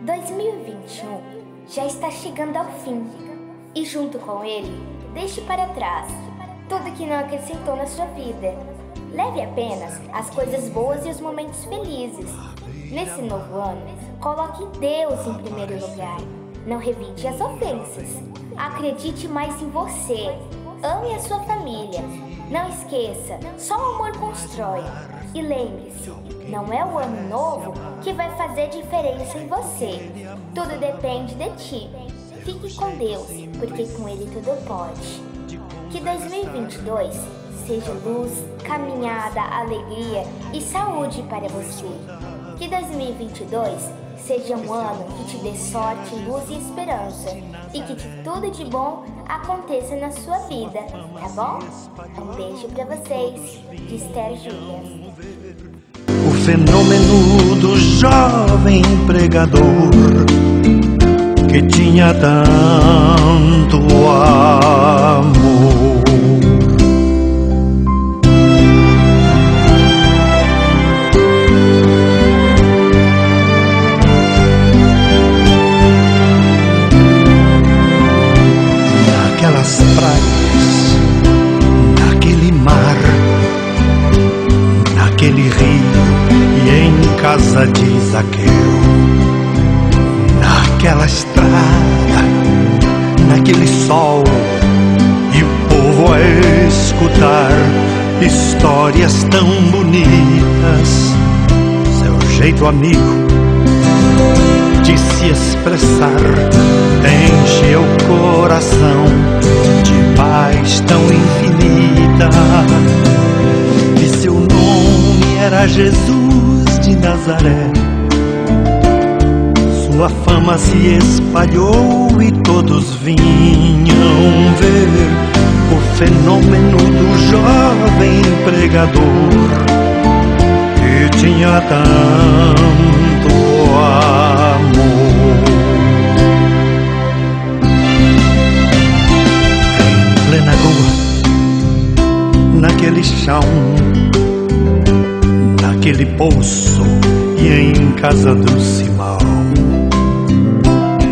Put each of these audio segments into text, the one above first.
2021 já está chegando ao fim e junto com ele, deixe para trás tudo que não acrescentou na sua vida. Leve apenas as coisas boas e os momentos felizes. Nesse novo ano, coloque Deus em primeiro lugar. Não revide as ofensas. Acredite mais em você. Ame a sua família. Não esqueça, só o amor constrói. E lembre-se, não é o ano novo que vai fazer diferença em você. Tudo depende de ti. Fique com Deus, porque com Ele tudo pode. Que 2022 seja luz, caminhada, alegria e saúde para você. Que 2022 seja um ano que te dê sorte, luz e esperança. E que tudo de bom aconteça na sua vida, tá bom? Um beijo pra vocês, de Esther Júlia. O fenômeno do jovem pregador que tinha tanto amor. Naquelas praias, naquele mar, naquele rio e em casa de Zaqueu, naquela estrada, naquele sol e o povo a escutar histórias tão bonitas. Seu jeito amigo de se expressar encheu o coração de paz tão infinita. E seu nome era Jesus de Nazaré. Sua fama se espalhou e todos vinham ver o fenômeno do jovem pregador que tinha tanto amor. Em plena rua, naquele chão, naquele poço e em casa do Simão,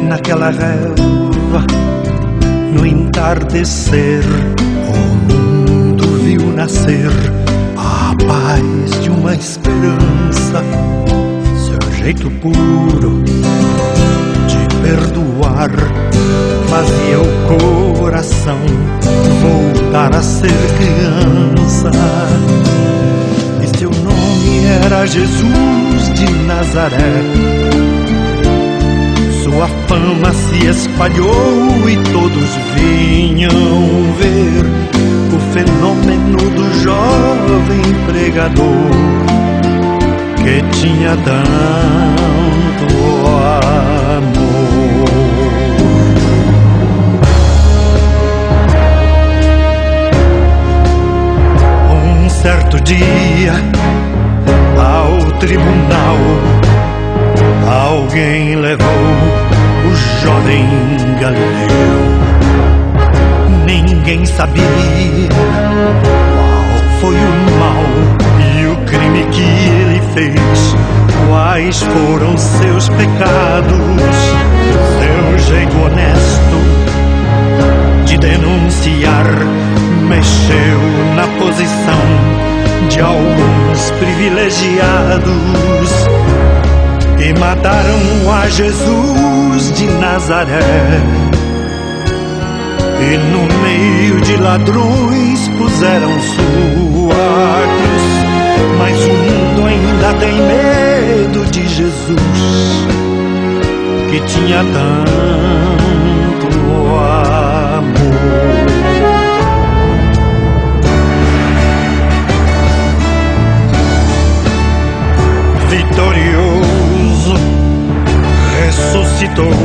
naquela relva, no entardecer, o mundo viu nascer a paz de uma esperança. Seu jeito puro de perdoar fazia o coração voltar a ser criança. E seu nome era Jesus de Nazaré. Sua fama se espalhou e todos vinham ver o fenômeno do jovem pregador que tinha tanto amor. Um certo dia, ao tribunal, alguém levou o jovem Galileu. Ninguém sabia qual foi o mal e o crime que ele fez, quais foram seus pecados. Seu jeito honesto de denunciar mexeu na posição de alguns privilegiados e mataram a Jesus de Nazaré. E no meio de ladrões puseram sua cruz. Mas o mundo ainda tem medo de Jesus, que tinha tanto amor. Vitorioso, ressuscitou.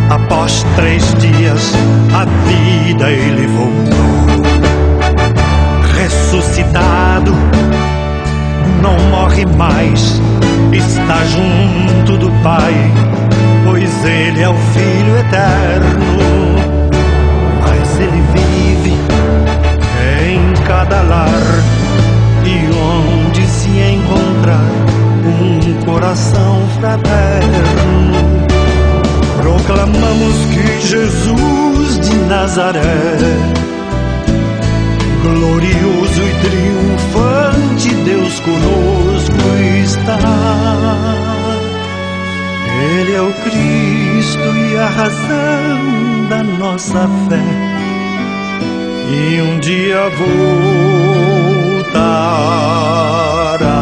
Após 3 dias, a vida ele voltou. Ressuscitado, não morre mais, está junto do Pai, pois ele é o Filho eterno. Mas ele vive em cada lar e onde se encontrar um coração fraterno, proclamamos que Jesus de Nazaré, glorioso e triunfante, Deus conosco está. Ele é o Cristo e a razão da nossa fé, e um dia voltará.